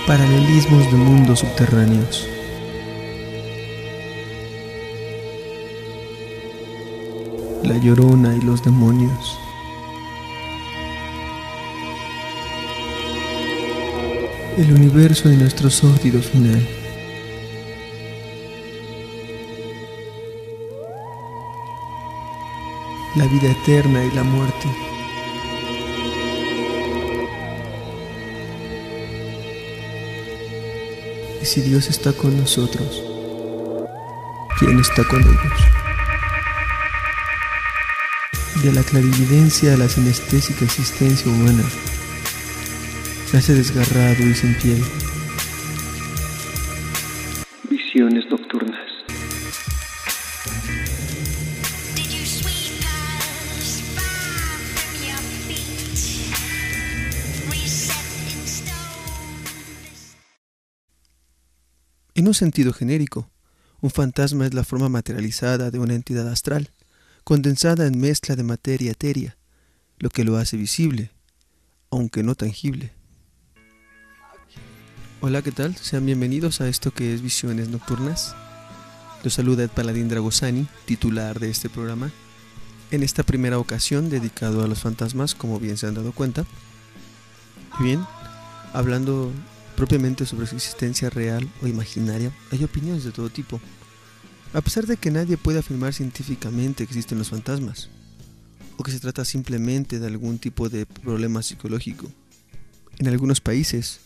Paralelismos de mundos subterráneos. La Llorona y los demonios. El universo de nuestro sórdido final. La vida eterna y la muerte. Y si Dios está con nosotros, ¿quién está con ellos? De la clarividencia a la sinestésica existencia humana, nace desgarrado y sin piel. Visiones nocturnas. En un sentido genérico, un fantasma es la forma materializada de una entidad astral, condensada en mezcla de materia etérea, lo que lo hace visible, aunque no tangible. Hola, ¿qué tal? Sean bienvenidos a esto que es Visiones Nocturnas. Los saluda Ed Paladín Dragosani, titular de este programa, en esta primera ocasión dedicado a los fantasmas, como bien se han dado cuenta. Y bien, hablando propiamente sobre su existencia real o imaginaria, hay opiniones de todo tipo. A pesar de que nadie puede afirmar científicamente que existen los fantasmas, o que se trata simplemente de algún tipo de problema psicológico, en algunos países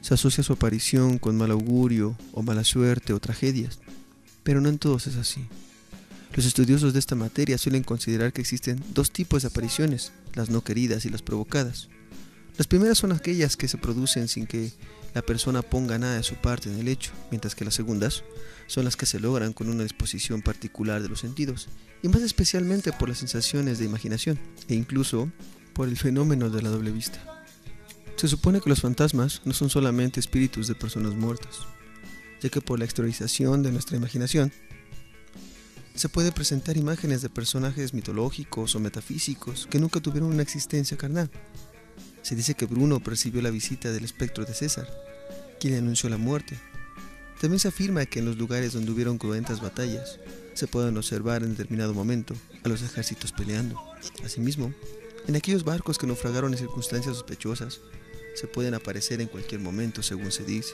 se asocia su aparición con mal augurio o mala suerte o tragedias, pero no en todos es así. Los estudiosos de esta materia suelen considerar que existen dos tipos de apariciones, las no queridas y las provocadas. Las primeras son aquellas que se producen sin que la persona ponga nada de su parte en el hecho, mientras que las segundas son las que se logran con una disposición particular de los sentidos, y más especialmente por las sensaciones de imaginación, e incluso por el fenómeno de la doble vista. Se supone que los fantasmas no son solamente espíritus de personas muertas, ya que por la exteriorización de nuestra imaginación se puede presentar imágenes de personajes mitológicos o metafísicos que nunca tuvieron una existencia carnal. Se dice que Bruno percibió la visita del espectro de César, quien le anunció la muerte. También se afirma que en los lugares donde hubieron cruentas batallas, se pueden observar en determinado momento a los ejércitos peleando. Asimismo, en aquellos barcos que naufragaron en circunstancias sospechosas, se pueden aparecer en cualquier momento, según se dice.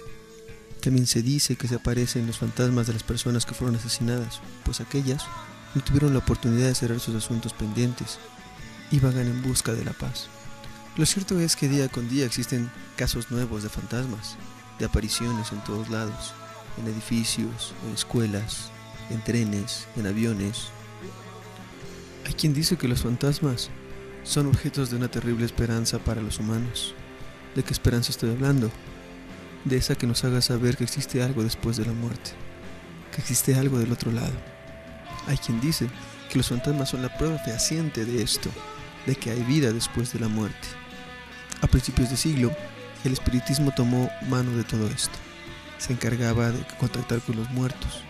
También se dice que se aparecen los fantasmas de las personas que fueron asesinadas, pues aquellas no tuvieron la oportunidad de cerrar sus asuntos pendientes y vagan en busca de la paz. Lo cierto es que día con día existen casos nuevos de fantasmas, de apariciones en todos lados, en edificios, en escuelas, en trenes, en aviones. Hay quien dice que los fantasmas son objetos de una terrible esperanza para los humanos. ¿De qué esperanza estoy hablando? De esa que nos haga saber que existe algo después de la muerte, que existe algo del otro lado. Hay quien dice que los fantasmas son la prueba fehaciente de esto, de que hay vida después de la muerte. A principios de siglo, el espiritismo tomó mano de todo esto. Se encargaba de contactar con los muertos.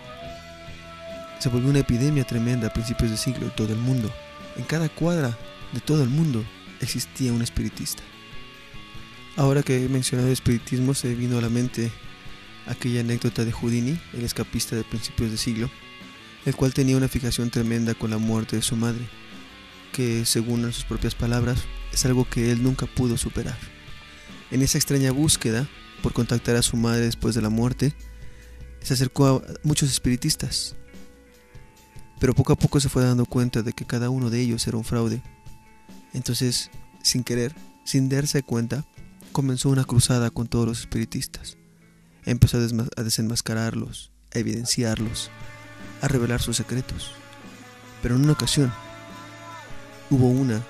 Se volvió una epidemia tremenda a principios de siglo en todo el mundo. En cada cuadra de todo el mundo existía un espiritista. Ahora que he mencionado el espiritismo, se vino a la mente aquella anécdota de Houdini, el escapista de principios de siglo, el cual tenía una fijación tremenda con la muerte de su madre, que según sus propias palabras, es algo que él nunca pudo superar. En esa extraña búsqueda por contactar a su madre después de la muerte, se acercó a muchos espiritistas, pero poco a poco se fue dando cuenta de que cada uno de ellos era un fraude. Entonces, sin querer, sin darse cuenta, comenzó una cruzada con todos los espiritistas. Empezó a desenmascararlos, a evidenciarlos, a revelar sus secretos. Pero en una ocasión, hubo una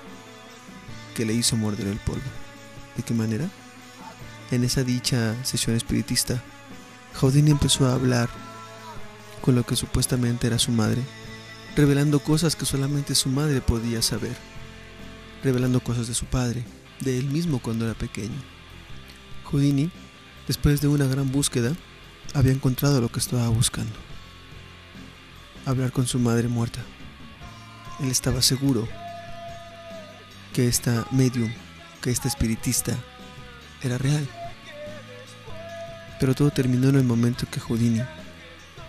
que le hizo morder el polvo. ¿De qué manera? En esa dicha sesión espiritista, Houdini empezó a hablar con lo que supuestamente era su madre, revelando cosas que solamente su madre podía saber, revelando cosas de su padre, de él mismo cuando era pequeño. Houdini, después de una gran búsqueda, había encontrado lo que estaba buscando: hablar con su madre muerta. Él estaba seguro que esta medium, que esta espiritista, era real. Pero todo terminó en el momento que Houdini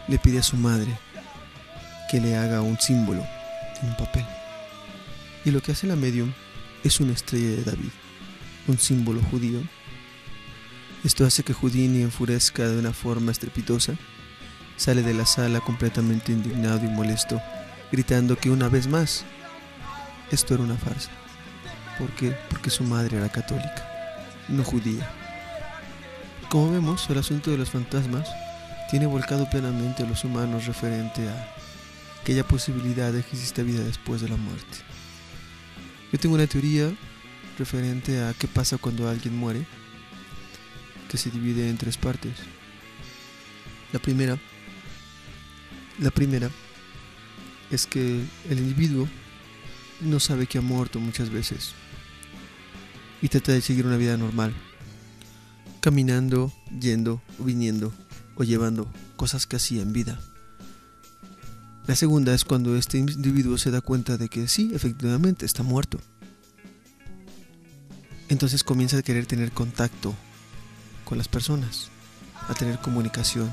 le pide a su madre que le haga un símbolo en un papel. Y lo que hace la medium es una estrella de David, un símbolo judío. Esto hace que Houdini enfurezca de una forma estrepitosa, sale de la sala completamente indignado y molesto, gritando que una vez más esto era una farsa. ¿Por qué? Porque su madre era católica, no judía. Como vemos, el asunto de los fantasmas tiene volcado plenamente a los humanos referente a aquella posibilidad de que existe vida después de la muerte. Yo tengo una teoría referente a qué pasa cuando alguien muere, que se divide en tres partes. La primera es que el individuo no sabe que ha muerto muchas veces y trata de seguir una vida normal, caminando, yendo, viniendo o llevando cosas que hacía en vida. La segunda es cuando este individuo se da cuenta de que sí, efectivamente está muerto. Entonces comienza a querer tener contacto con las personas, a tener comunicación,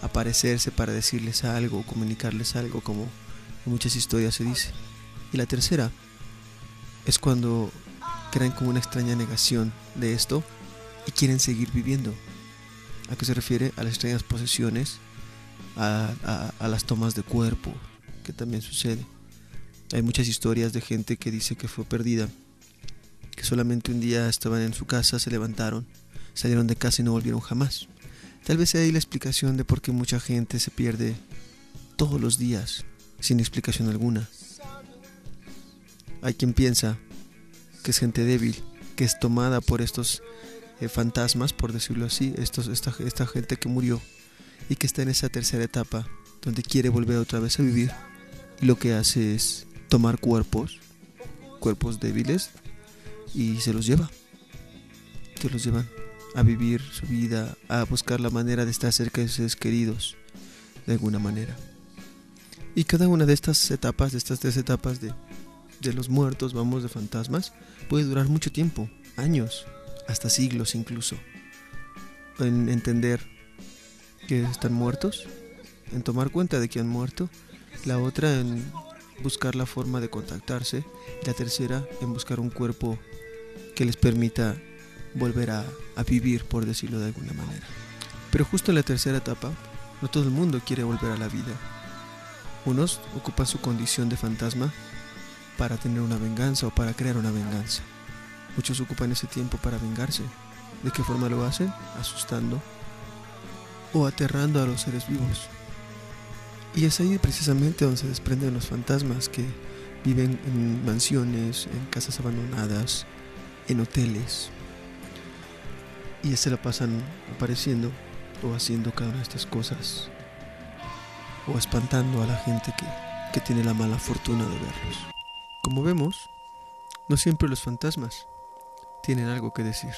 a aparecerse para decirles algo, comunicarles algo, como en muchas historias se dice. Y la tercera es cuando crean como una extraña negación de esto y quieren seguir viviendo. ¿A qué se refiere? A las extrañas posesiones, a las tomas de cuerpo, que también sucede. Hay muchas historias de gente que dice que fue perdida, que solamente un día estaban en su casa, se levantaron, salieron de casa y no volvieron jamás. Tal vez sea ahí la explicación de por qué mucha gente se pierde todos los días sin explicación alguna. Hay quien piensa que es gente débil, que es tomada por estos fantasmas, por decirlo así, esta gente que murió y que está en esa tercera etapa donde quiere volver otra vez a vivir, y lo que hace es tomar cuerpos débiles, y se los llevan a vivir su vida, a buscar la manera de estar cerca de sus seres queridos de alguna manera. Y cada una de estas etapas, de estas tres etapas de los muertos, de fantasmas, puede durar mucho tiempo, años, hasta siglos incluso, en entender que están muertos, en tomar cuenta de que han muerto, la otra en buscar la forma de contactarse, y la tercera en buscar un cuerpo que les permita volver a vivir, por decirlo de alguna manera. Pero justo en la tercera etapa, no todo el mundo quiere volver a la vida. Unos ocupan su condición de fantasma para tener una venganza o para crear una venganza. Muchos ocupan ese tiempo para vengarse. ¿De qué forma lo hacen? Asustando o aterrando a los seres vivos. Y es ahí precisamente donde se desprenden los fantasmas que viven en mansiones, en casas abandonadas, en hoteles, y se la pasan apareciendo o haciendo cada una de estas cosas, o espantando a la gente que tiene la mala fortuna de verlos. Como vemos, no siempre los fantasmas tienen algo que decir.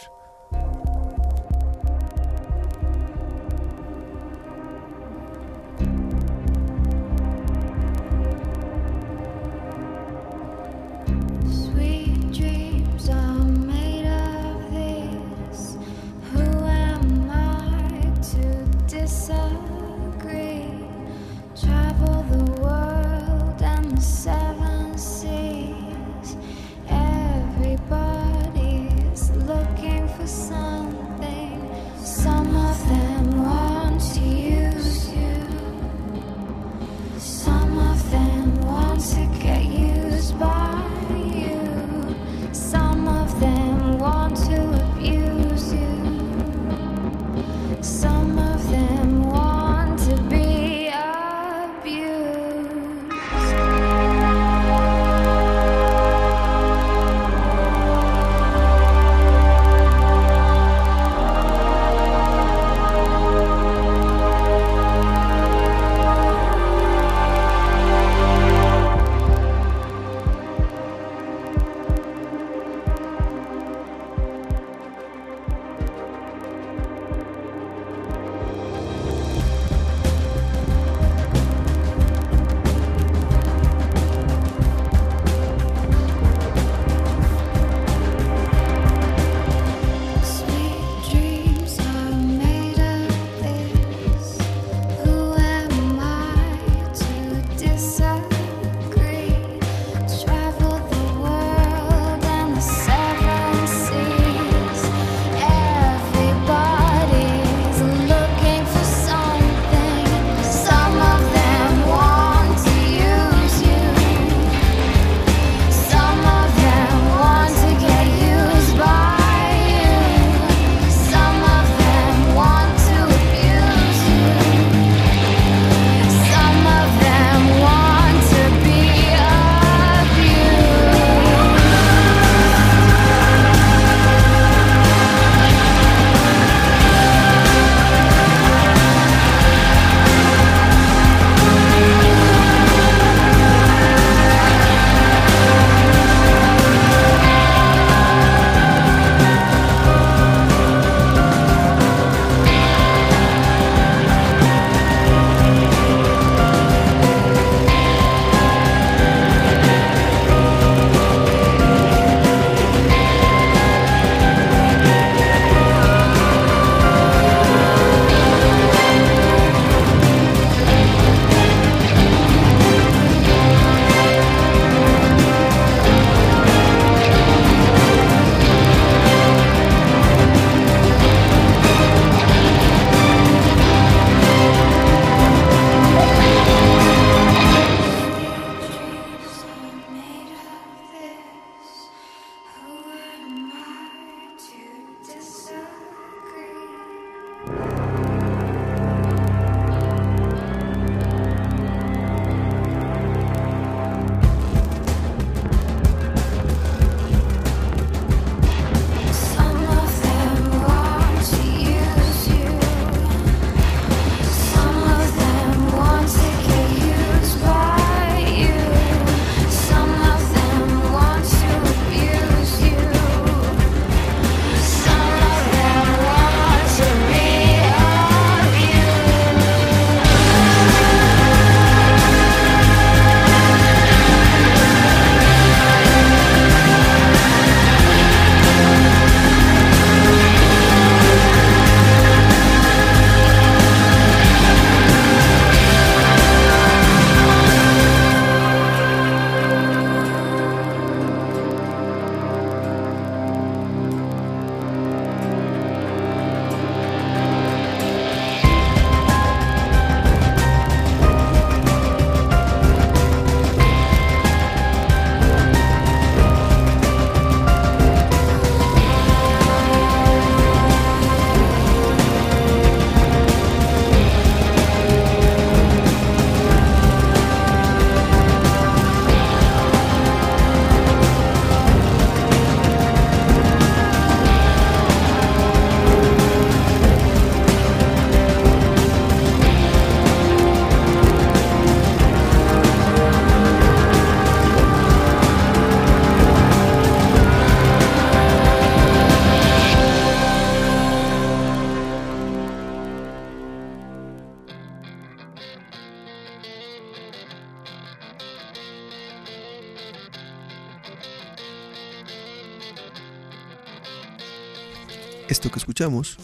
Esto que escuchamos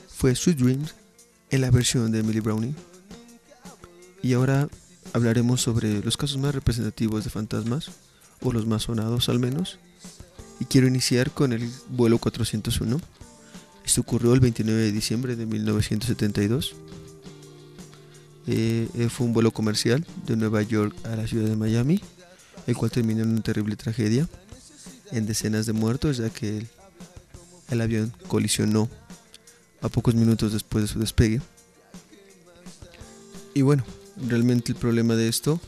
fue Sweet Dreams en la versión de Millie Browning. Y ahora hablaremos sobre los casos más representativos de fantasmas, o los más sonados al menos. Y quiero iniciar con el vuelo 401. Esto ocurrió el 29 de diciembre de 1972. Fue un vuelo comercial de Nueva York a la ciudad de Miami, el cual terminó en una terrible tragedia, en decenas de muertos, ya que el avión colisionó a pocos minutos después de su despegue. Y bueno, realmente el problema de esto,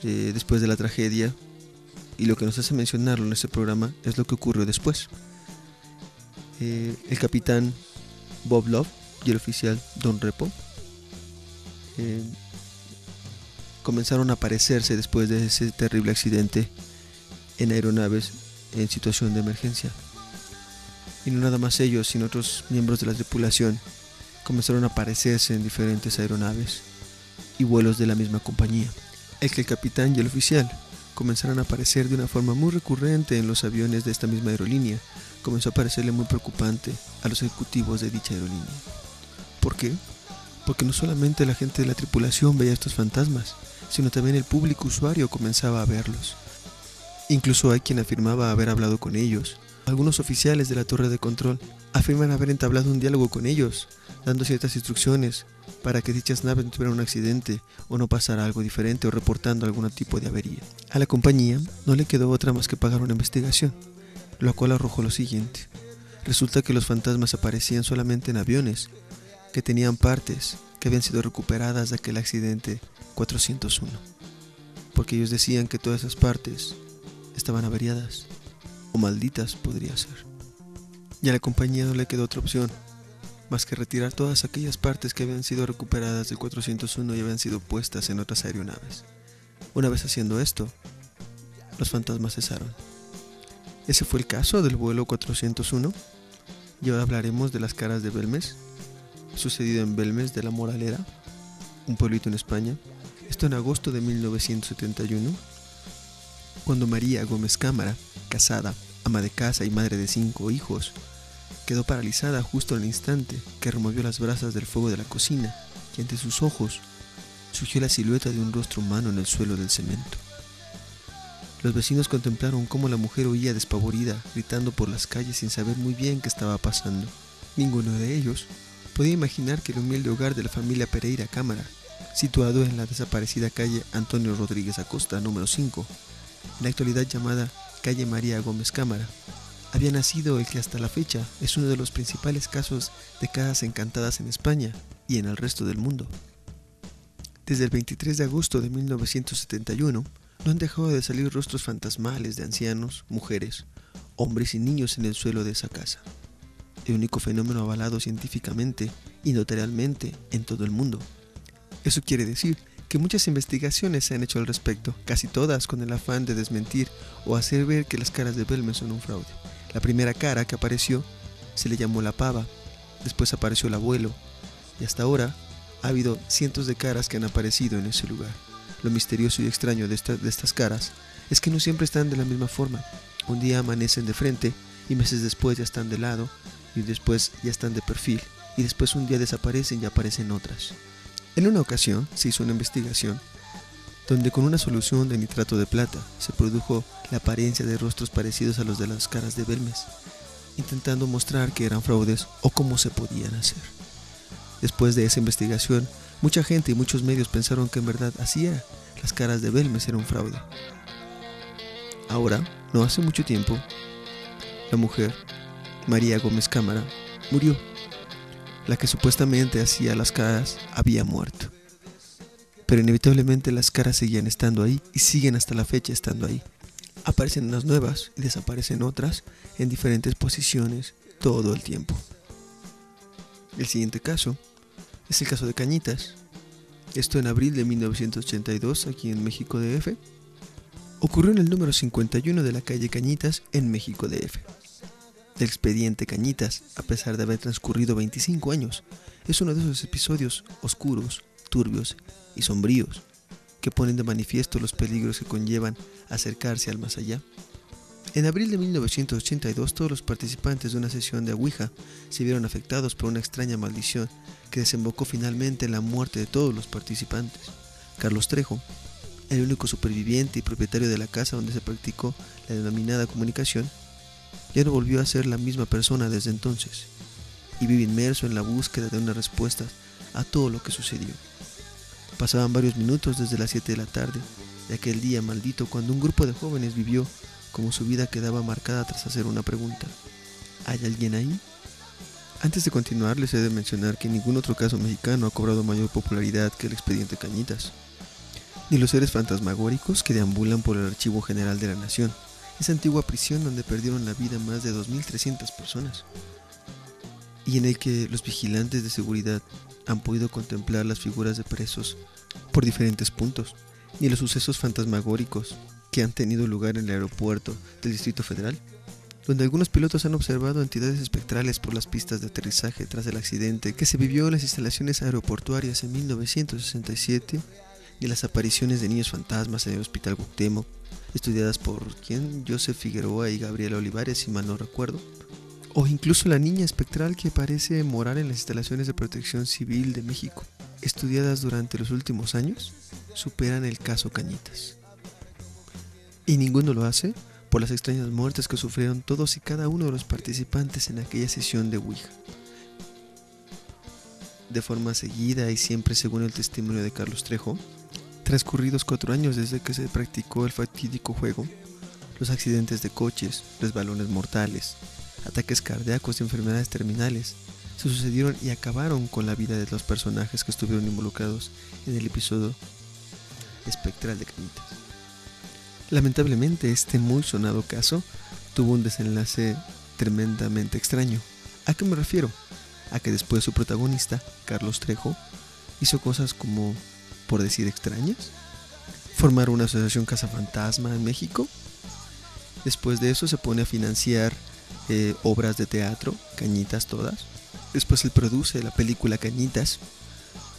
después de la tragedia, y lo que nos hace mencionarlo en este programa, es lo que ocurrió después. El capitán Bob Love y el oficial Don Repo comenzaron a aparecerse después de ese terrible accidente en aeronaves en situación de emergencia. Y no nada más ellos, sino otros miembros de la tripulación comenzaron a aparecerse en diferentes aeronaves y vuelos de la misma compañía. El capitán y el oficial comenzaron a aparecer de una forma muy recurrente en los aviones de esta misma aerolínea. Comenzó a parecerle muy preocupante a los ejecutivos de dicha aerolínea. ¿Por qué? Porque no solamente la gente de la tripulación veía estos fantasmas, sino también el público usuario comenzaba a verlos. Incluso hay quien afirmaba haber hablado con ellos. Algunos oficiales de la torre de control afirman haber entablado un diálogo con ellos, dando ciertas instrucciones para que dichas naves no tuvieran un accidente o no pasara algo diferente o reportando algún tipo de avería. A la compañía no le quedó otra más que pagar una investigación, lo cual arrojó lo siguiente. Resulta que los fantasmas aparecían solamente en aviones que tenían partes que habían sido recuperadas de aquel accidente 401, porque ellos decían que todas esas partes estaban averiadas o malditas, podría ser. Y a la compañía no le quedó otra opción más que retirar todas aquellas partes que habían sido recuperadas del 401 y habían sido puestas en otras aeronaves. Una vez haciendo esto, los fantasmas cesaron. Ese fue el caso del vuelo 401. Y ahora hablaremos de las caras de Belmes, sucedido en Belmes de la Moralera, un pueblito en España. Esto en agosto de 1971, cuando María Gómez Cámara, casada, ama de casa y madre de 5 hijos, quedó paralizada justo al instante que removió las brasas del fuego de la cocina y ante sus ojos surgió la silueta de un rostro humano en el suelo del cemento. Los vecinos contemplaron cómo la mujer huía despavorida, gritando por las calles sin saber muy bien qué estaba pasando. Ninguno de ellos podía imaginar que el humilde hogar de la familia Pereira Cámara, situado en la desaparecida calle Antonio Rodríguez Acosta, número 5, en la actualidad llamada calle María Gómez Cámara, había nacido el que hasta la fecha es uno de los principales casos de casas encantadas en España y en el resto del mundo. Desde el 23 de agosto de 1971 no han dejado de salir rostros fantasmales de ancianos, mujeres, hombres y niños en el suelo de esa casa. El único fenómeno avalado científicamente y notarialmente en todo el mundo. Eso quiere decir que muchas investigaciones se han hecho al respecto, casi todas con el afán de desmentir o hacer ver que las caras de Belmes son un fraude. La primera cara que apareció se le llamó la pava, después apareció el abuelo, y hasta ahora ha habido cientos de caras que han aparecido en ese lugar. Lo misterioso y extraño de estas caras es que no siempre están de la misma forma. Un día amanecen de frente y meses después ya están de lado, y después ya están de perfil, y después un día desaparecen y aparecen otras. En una ocasión se hizo una investigación donde con una solución de nitrato de plata se produjo la apariencia de rostros parecidos a los de las caras de Belmes, intentando mostrar que eran fraudes o cómo se podían hacer. Después de esa investigación, mucha gente y muchos medios pensaron que en verdad así era, las caras de Belmes eran un fraude. Ahora, no hace mucho tiempo, la mujer, María Gómez Cámara, murió. La que supuestamente hacía las caras había muerto. Pero inevitablemente las caras seguían estando ahí y siguen hasta la fecha estando ahí. Aparecen unas nuevas y desaparecen otras en diferentes posiciones todo el tiempo. El siguiente caso es el caso de Cañitas. Esto en abril de 1982 aquí en México DF. Ocurrió en el número 51 de la calle Cañitas en México DF. El expediente Cañitas, a pesar de haber transcurrido 25 años, es uno de esos episodios oscuros, turbios y sombríos que ponen de manifiesto los peligros que conllevan acercarse al más allá. En abril de 1982, todos los participantes de una sesión de Ouija se vieron afectados por una extraña maldición que desembocó finalmente en la muerte de todos los participantes. Carlos Trejo, el único superviviente y propietario de la casa donde se practicó la denominada comunicación, ya no volvió a ser la misma persona desde entonces, y vive inmerso en la búsqueda de una respuesta a todo lo que sucedió. Pasaban varios minutos desde las 7 de la tarde de aquel día maldito cuando un grupo de jóvenes vivió como su vida quedaba marcada tras hacer una pregunta: ¿hay alguien ahí? Antes de continuar, les he de mencionar que ningún otro caso mexicano ha cobrado mayor popularidad que el expediente Cañitas, ni los seres fantasmagóricos que deambulan por el Archivo General de la Nación, esa antigua prisión donde perdieron la vida más de 2.300 personas, y en el que los vigilantes de seguridad han podido contemplar las figuras de presos por diferentes puntos, ni los sucesos fantasmagóricos que han tenido lugar en el aeropuerto del Distrito Federal, donde algunos pilotos han observado entidades espectrales por las pistas de aterrizaje tras el accidente que se vivió en las instalaciones aeroportuarias en 1967, ni las apariciones de niños fantasmas en el Hospital Cuauhtémoc, estudiadas por Joseph Figueroa y Gabriela Olivares, si mal no recuerdo, o incluso la niña espectral que parece morar en las instalaciones de Protección Civil de México, estudiadas durante los últimos años, superan el caso Cañitas. Y ninguno lo hace por las extrañas muertes que sufrieron todos y cada uno de los participantes en aquella sesión de Ouija. De forma seguida y siempre según el testimonio de Carlos Trejo, transcurridos 4 años desde que se practicó el fatídico juego, los accidentes de coches, resbalones mortales, ataques cardíacos y enfermedades terminales se sucedieron y acabaron con la vida de los personajes que estuvieron involucrados en el episodio espectral de Cañitas. Lamentablemente, este muy sonado caso tuvo un desenlace tremendamente extraño. ¿A qué me refiero? A que después su protagonista, Carlos Trejo, hizo cosas como, por decir extrañas, formar una asociación cazafantasma en México. Después de eso se pone a financiar obras de teatro, Cañitas todas. Después él produce la película Cañitas.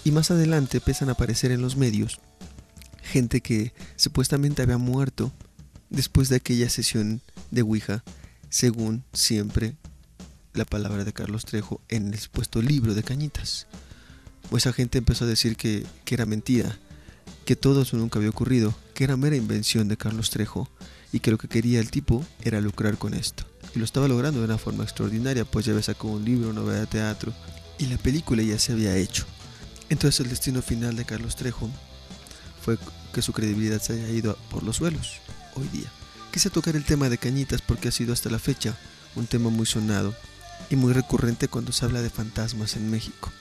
Y más adelante empiezan a aparecer en los medios gente que supuestamente había muerto después de aquella sesión de Ouija, según siempre la palabra de Carlos Trejo en el supuesto libro de Cañitas. Pues esa gente empezó a decir que era mentira, que todo eso nunca había ocurrido, que era mera invención de Carlos Trejo y que lo que quería el tipo era lucrar con esto. Y lo estaba logrando de una forma extraordinaria, pues ya había sacado un libro, una obra de teatro y la película ya se había hecho. Entonces el destino final de Carlos Trejo fue que su credibilidad se haya ido por los suelos hoy día. Quise tocar el tema de Cañitas porque ha sido hasta la fecha un tema muy sonado y muy recurrente cuando se habla de fantasmas en México.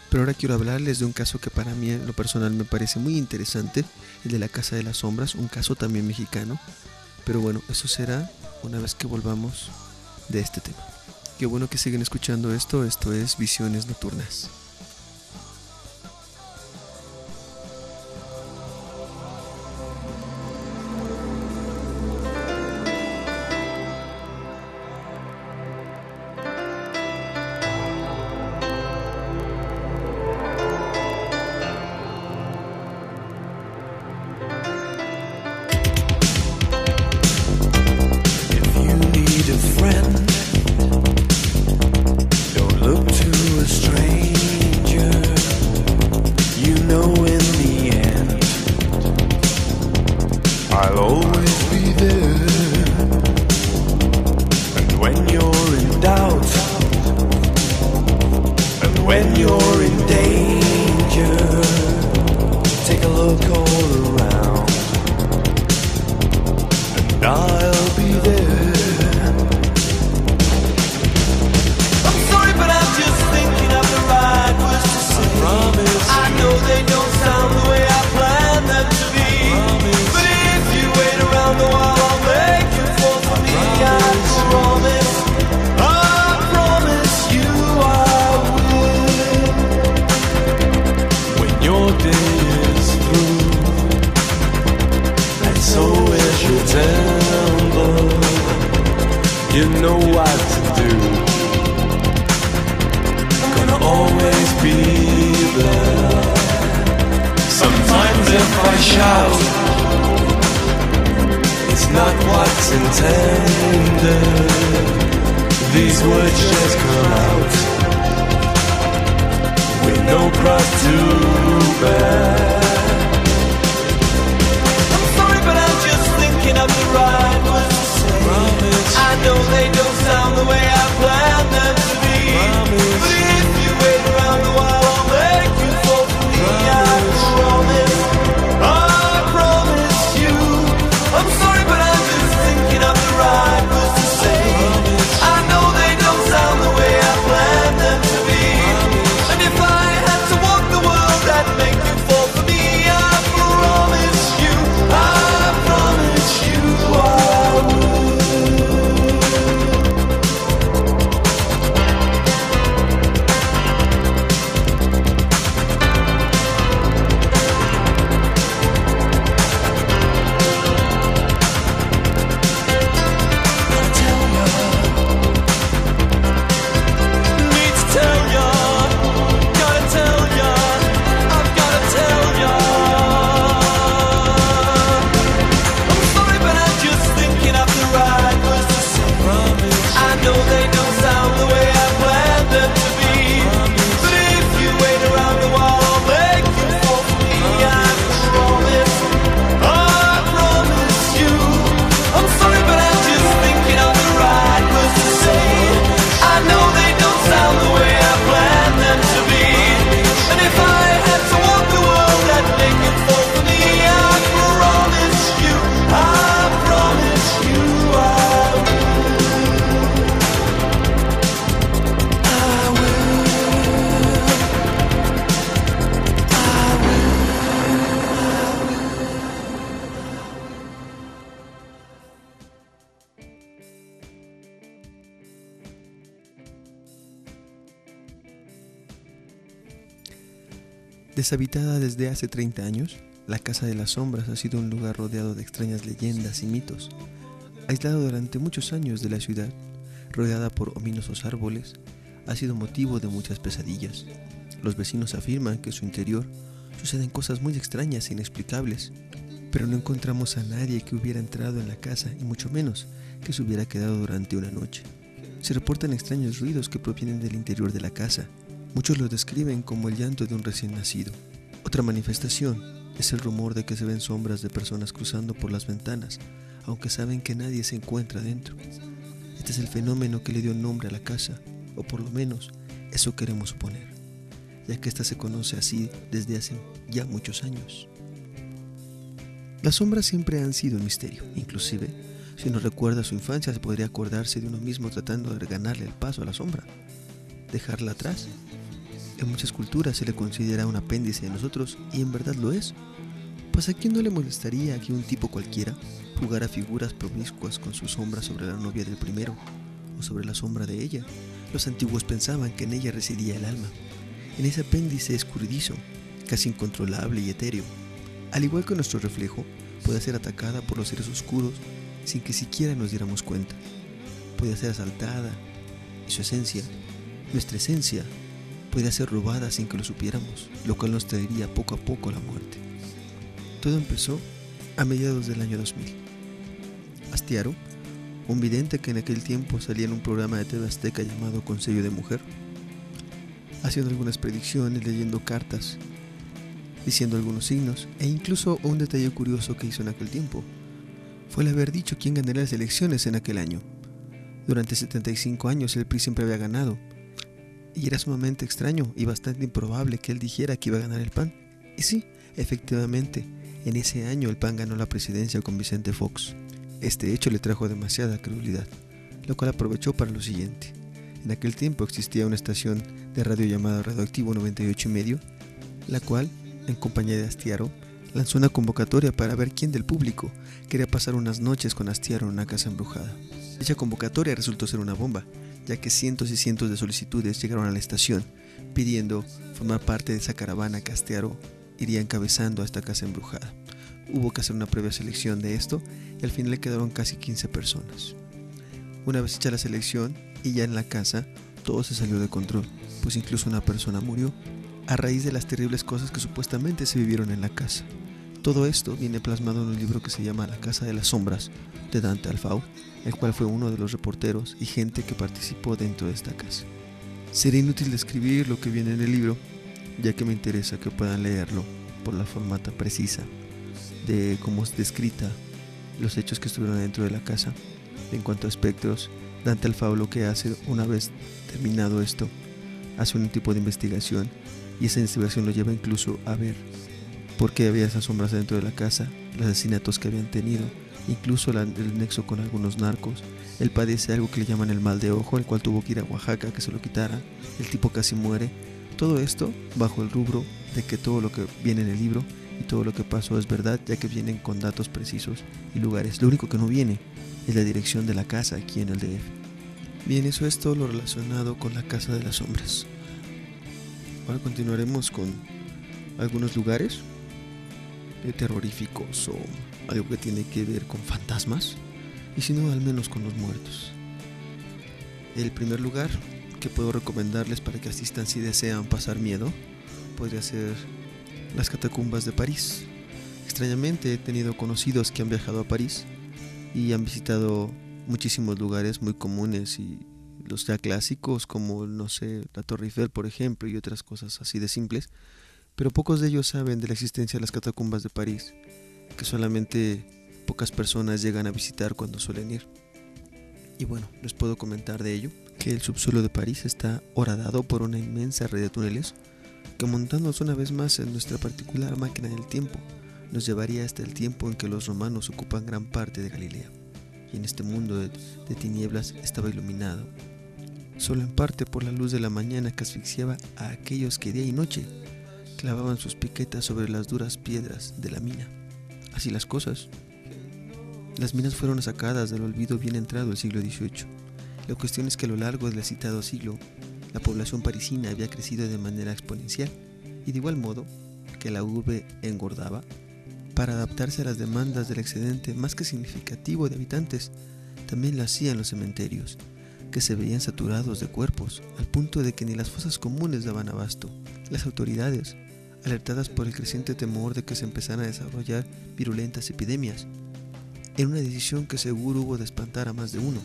Pero ahora quiero hablarles de un caso que para mí en lo personal me parece muy interesante, el de la Casa de las Sombras, un caso también mexicano. Pero bueno, eso será una vez que volvamos de este tema. Qué bueno que siguen escuchando esto es Visiones Nocturnas. You know what to do. Gonna always be there. Sometimes if I shout, it's not what's it's intended. These words just come out with no cross to bear. I'm sorry, but I'm just thinking of the right words to say. Promise. I know they don't sound the way I planned them to be. Promise. But if you wait around a while, I'll make you fall for me. Promise. I promise you. I'm sorry, but I'm just thinking of the right words to say. Promise. I know they don't sound the way I planned them to be. Promise. And if I had to walk the world, I'd make you fall for me. I promise you. I promise you I would. Deshabitada desde hace 30 años, la Casa de las Sombras ha sido un lugar rodeado de extrañas leyendas y mitos. Aislado durante muchos años de la ciudad, rodeada por ominosos árboles, ha sido motivo de muchas pesadillas. Los vecinos afirman que en su interior suceden cosas muy extrañas e inexplicables, pero no encontramos a nadie que hubiera entrado en la casa y mucho menos que se hubiera quedado durante una noche. Se reportan extraños ruidos que provienen del interior de la casa. Muchos lo describen como el llanto de un recién nacido. Otra manifestación es el rumor de que se ven sombras de personas cruzando por las ventanas, aunque saben que nadie se encuentra dentro. Este es el fenómeno que le dio nombre a la casa, o por lo menos eso queremos suponer, ya que esta se conoce así desde hace ya muchos años. Las sombras siempre han sido un misterio, inclusive si uno recuerda su infancia se podría acordarse de uno mismo tratando de ganarle el paso a la sombra, dejarla atrás. En muchas culturas se le considera un apéndice de nosotros y en verdad lo es. Pues a quién no le molestaría que un tipo cualquiera jugara figuras promiscuas con su sombra sobre la novia del primero o sobre la sombra de ella. Los antiguos pensaban que en ella residía el alma, en ese apéndice escurridizo, casi incontrolable y etéreo. Al igual que nuestro reflejo, puede ser atacada por los seres oscuros sin que siquiera nos diéramos cuenta. Puede ser asaltada y su esencia, nuestra esencia, podría ser robada sin que lo supiéramos, lo cual nos traería poco a poco la muerte. Todo empezó a mediados del año 2000. Astiaro, un vidente que en aquel tiempo salía en un programa de TV Azteca llamado Consejo de Mujer, haciendo algunas predicciones, leyendo cartas, diciendo algunos signos, e incluso un detalle curioso que hizo en aquel tiempo fue el haber dicho quién ganaría las elecciones en aquel año. Durante 75 años el PRI siempre había ganado, y era sumamente extraño y bastante improbable que él dijera que iba a ganar el PAN. Y sí, efectivamente, en ese año el PAN ganó la presidencia con Vicente Fox. Este hecho le trajo demasiada credulidad, lo cual aprovechó para lo siguiente. En aquel tiempo existía una estación de radio llamada Radioactivo 98.5, la cual, en compañía de Astiaro, lanzó una convocatoria para ver quién del público quería pasar unas noches con Astiaro en una casa embrujada. Dicha convocatoria resultó ser una bomba, ya que cientos y cientos de solicitudes llegaron a la estación pidiendo formar parte de esa caravana que Astiaro iría encabezando a esta casa embrujada. Hubo que hacer una previa selección de esto y al final le quedaron casi 15 personas. Una vez hecha la selección y ya en la casa, todo se salió de control, pues incluso una persona murió a raíz de las terribles cosas que supuestamente se vivieron en la casa. Todo esto viene plasmado en un libro que se llama La Casa de las Sombras, de Dante Alfau, el cual fue uno de los reporteros y gente que participó dentro de esta casa. Sería inútil describir lo que viene en el libro, ya que me interesa que puedan leerlo por la forma tan precisa de cómo es descrita los hechos que estuvieron dentro de la casa. En cuanto a espectros, Dante Alfau lo que hace una vez terminado esto, hace un tipo de investigación, y esa investigación lo lleva incluso a ver por qué había esas sombras dentro de la casa, los asesinatos que habían tenido, incluso el nexo con algunos narcos. Él padece algo que le llaman el mal de ojo, el cual tuvo que ir a Oaxaca que se lo quitara, el tipo casi muere. Todo esto bajo el rubro de que todo lo que viene en el libro y todo lo que pasó es verdad, ya que vienen con datos precisos y lugares. Lo único que no viene es la dirección de la casa aquí en el DF. Bien, eso es todo lo relacionado con la Casa de las Sombras. Ahora continuaremos con algunos lugares terroríficos o algo que tiene que ver con fantasmas, y si no, al menos con los muertos. El primer lugar que puedo recomendarles para que asistan si desean pasar miedo podría ser las catacumbas de París. Extrañamente he tenido conocidos que han viajado a París y han visitado muchísimos lugares muy comunes y los ya clásicos como, no sé, la Torre Eiffel por ejemplo, y otras cosas así de simples, pero pocos de ellos saben de la existencia de las catacumbas de París, que solamente pocas personas llegan a visitar cuando suelen ir. Y bueno, les puedo comentar de ello, que el subsuelo de París está horadado por una inmensa red de túneles, que montándonos una vez más en nuestra particular máquina del tiempo, nos llevaría hasta el tiempo en que los romanos ocupan gran parte de Galilea, y en este mundo de tinieblas estaba iluminado, solo en parte por la luz de la mañana que asfixiaba a aquellos que día y noche clavaban sus piquetas sobre las duras piedras de la mina. Así las cosas. Las minas fueron sacadas del olvido bien entrado el siglo XVIII. La cuestión es que a lo largo del citado siglo, la población parisina había crecido de manera exponencial, y de igual modo que la urbe engordaba, para adaptarse a las demandas del excedente más que significativo de habitantes, también lo hacían los cementerios, que se veían saturados de cuerpos, al punto de que ni las fosas comunes daban abasto. Las autoridades, alertadas por el creciente temor de que se empezaran a desarrollar virulentas epidemias, en una decisión que seguro hubo de espantar a más de uno,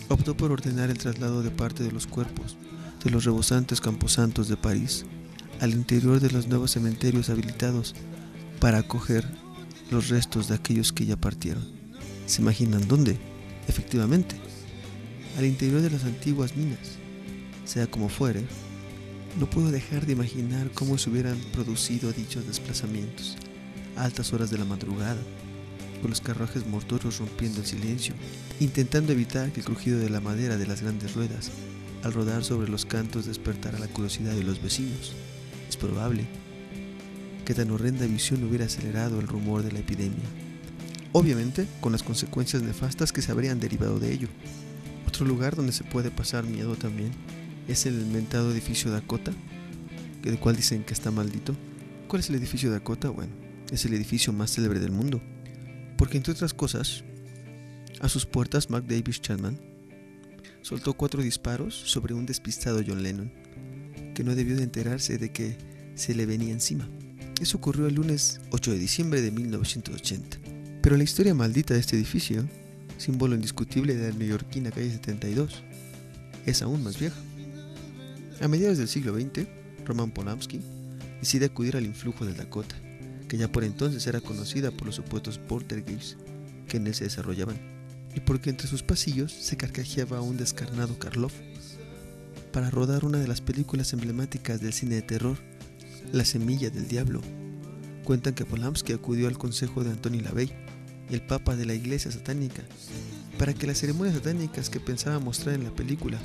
optó por ordenar el traslado de parte de los cuerpos de los rebosantes camposantos de París al interior de los nuevos cementerios habilitados para acoger los restos de aquellos que ya partieron. ¿Se imaginan dónde? Efectivamente, al interior de las antiguas minas. Sea como fuere, no puedo dejar de imaginar cómo se hubieran producido dichos desplazamientos a altas horas de la madrugada, con los carruajes mortuorios rompiendo el silencio, intentando evitar que el crujido de la madera de las grandes ruedas al rodar sobre los cantos despertara la curiosidad de los vecinos. Es probable que tan horrenda visión hubiera acelerado el rumor de la epidemia, obviamente con las consecuencias nefastas que se habrían derivado de ello. Otro lugar donde se puede pasar miedo también es el mentado edificio Dakota, del cual dicen que está maldito. ¿Cuál es el edificio Dakota? Bueno, es el edificio más célebre del mundo, porque entre otras cosas, a sus puertas Mark Davis Chapman soltó 4 disparos sobre un despistado John Lennon, que no debió de enterarse de que se le venía encima. Eso ocurrió el lunes 8 de diciembre de 1980. Pero la historia maldita de este edificio, símbolo indiscutible de la neoyorquina calle 72, es aún más vieja. A mediados del siglo XX, Roman Polanski decide acudir al influjo del Dakota, que ya por entonces era conocida por los supuestos poltergeists que en él se desarrollaban, y porque entre sus pasillos se carcajeaba un descarnado Karloff, para rodar una de las películas emblemáticas del cine de terror, La Semilla del Diablo. Cuentan que Polanski acudió al consejo de Antoni LaVey, el papa de la iglesia satánica, para que las ceremonias satánicas que pensaba mostrar en la película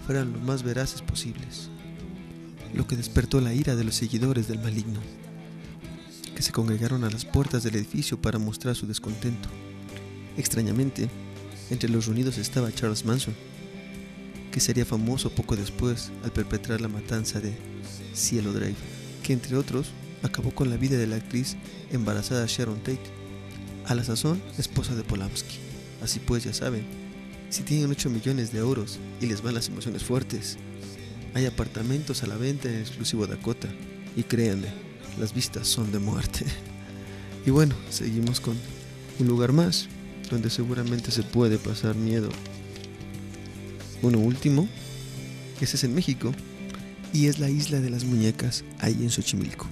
fueran lo más veraces posibles, lo que despertó la ira de los seguidores del maligno, que se congregaron a las puertas del edificio para mostrar su descontento. Extrañamente, entre los reunidos estaba Charles Manson, que sería famoso poco después al perpetrar la matanza de Cielo Drive, que entre otros acabó con la vida de la actriz embarazada Sharon Tate, a la sazón esposa de Polanski. Así pues, ya saben, si tienen 8 millones de euros y les van las emociones fuertes, hay apartamentos a la venta en el exclusivo Dakota, y créanme, las vistas son de muerte. Y bueno, seguimos con un lugar más donde seguramente se puede pasar miedo. Uno último, ese es en México, y es la Isla de las Muñecas, ahí en Xochimilco.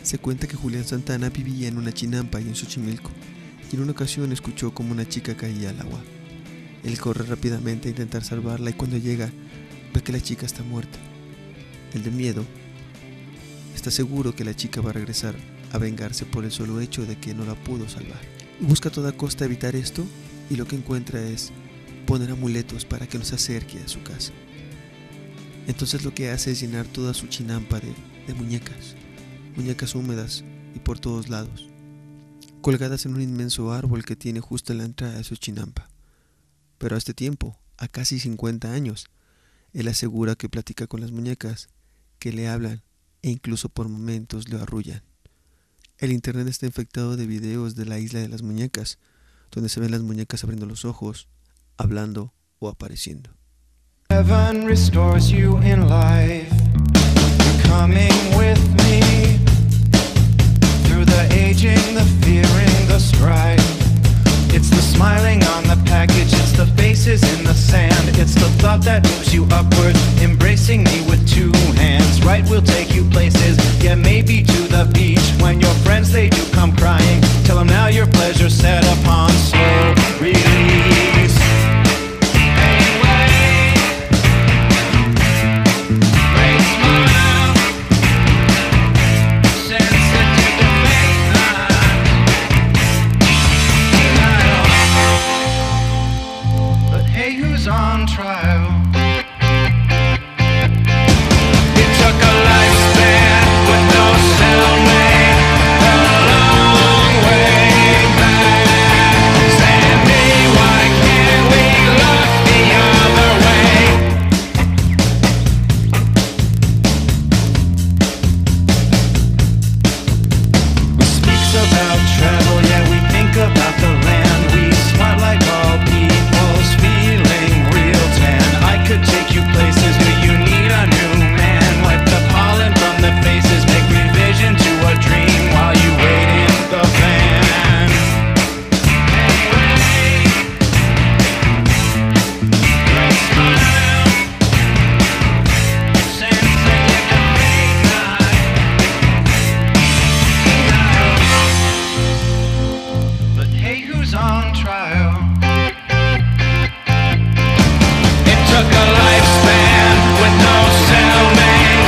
Se cuenta que Julián Santana vivía en una chinampa ahí en Xochimilco, y en una ocasión escuchó como una chica caía al agua. Él corre rápidamente a intentar salvarla, y cuando llega, ve que la chica está muerta. Él, de miedo, está seguro que la chica va a regresar a vengarse por el solo hecho de que no la pudo salvar. Y busca a toda costa evitar esto, y lo que encuentra es poner amuletos para que no se acerque a su casa. Entonces lo que hace es llenar toda su chinampa de muñecas húmedas y por todos lados, colgadas en un inmenso árbol que tiene justo en la entrada de su chinampa. Pero a este tiempo, a casi 50 años, él asegura que platica con las muñecas, que le hablan e incluso por momentos lo arrullan. El internet está infectado de videos de la Isla de las Muñecas, donde se ven las muñecas abriendo los ojos, hablando o apareciendo. Heaven restores you in life. You're coming with me through the aging, the fearing, the strife. It's the smiling on the package, it's the faces in the sand. It's the thought that moves you upward, embracing me with two hands. Right, we'll take you places, yeah, maybe to the beach. When your friends, they do come crying, tell them now your pleasure's set upon slow release. On trial. It took a lifespan with no cellmate, a long way back. Sandy, why can't we look the other way? We speak about travel, yeah, we think about the land. We smart like all people's feeling. I could take you places, but you need a new man. Wipe the pollen from the faces, make revision to a dream while you wait in the van. Smile, sense that you can make night. But hey, who's on trial? Took a lifespan with no cellmate,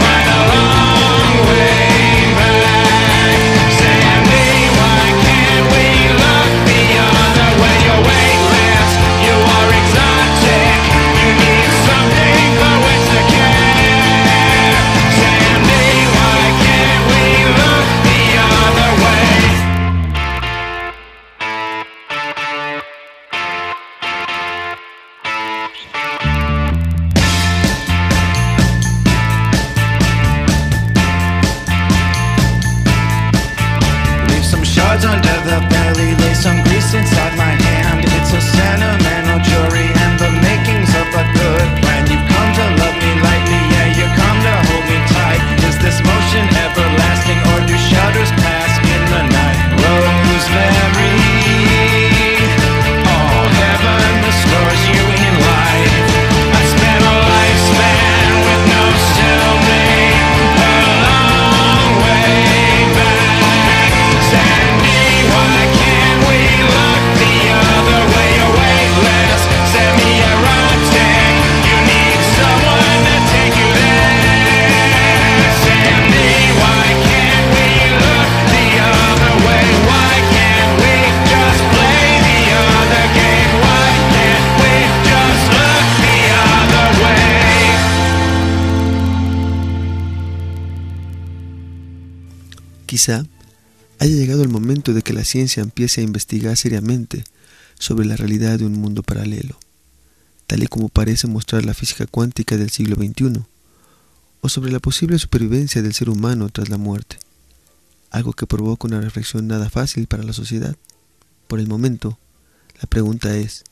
quite a long way back. Sandy, why can't we look the other way? You're weightless, you are exotic, you need something for which to care. Sandy, why can't we look the other way? Under the belly, lay some grease inside my hand. It's a sentimental jury and the makings of a good plan. You've come to love me lightly, yeah, you come to hold me tight. Is this motion everlasting or do shadows pass in the night? Rosemary, oh heaven restores you in life. I spent a lifespan with no cellmate, a long way back. Sandy, why can't we look the other way? You're weightless, semi-erotic, you need someone to take you there. Sandy, why can't we look the other way? Why can't we just play the other game? Why can't we just look the other way? Quizá haya llegado el momento de que la ciencia empiece a investigar seriamente sobre la realidad de un mundo paralelo, tal y como parece mostrar la física cuántica del siglo XXI, o sobre la posible supervivencia del ser humano tras la muerte, algo que provoca una reflexión nada fácil para la sociedad. Por el momento, la pregunta es,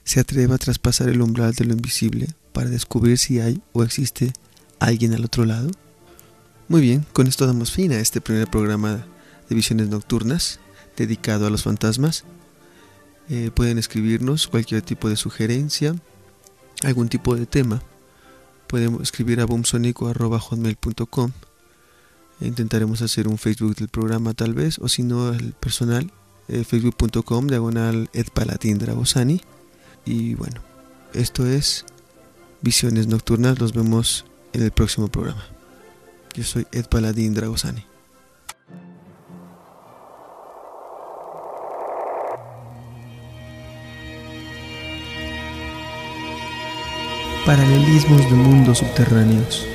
¿se atreve a traspasar el umbral de lo invisible para descubrir si hay o existe alguien al otro lado? Muy bien, con esto damos fin a este primer programa de Visiones Nocturnas, dedicado a los fantasmas. Pueden escribirnos cualquier tipo de sugerencia, algún tipo de tema. Pueden escribir a boomsonico@hotmail.com. Intentaremos hacer un Facebook del programa tal vez, o si no el personal, facebook.com/edpaladindragosani. Y bueno, esto es Visiones Nocturnas. Los vemos en el próximo programa. Yo soy Ed Paladín Dragosani. Paralelismos de mundos subterráneos.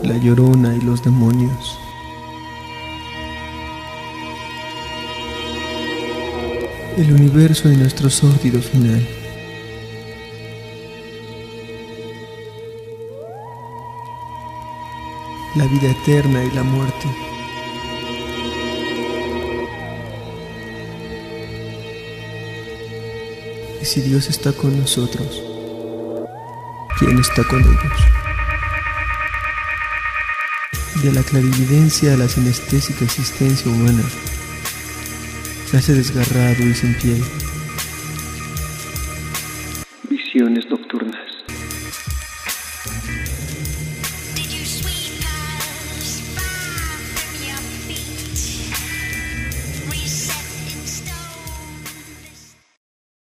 La Llorona y los demonios. El universo de nuestro sórdido final. La vida eterna y la muerte. Y si Dios está con nosotros, ¿quién está con ellos? De la clarividencia a la sinestésica existencia humana, nace desgarrado y sin piel. Visiones nocturnas.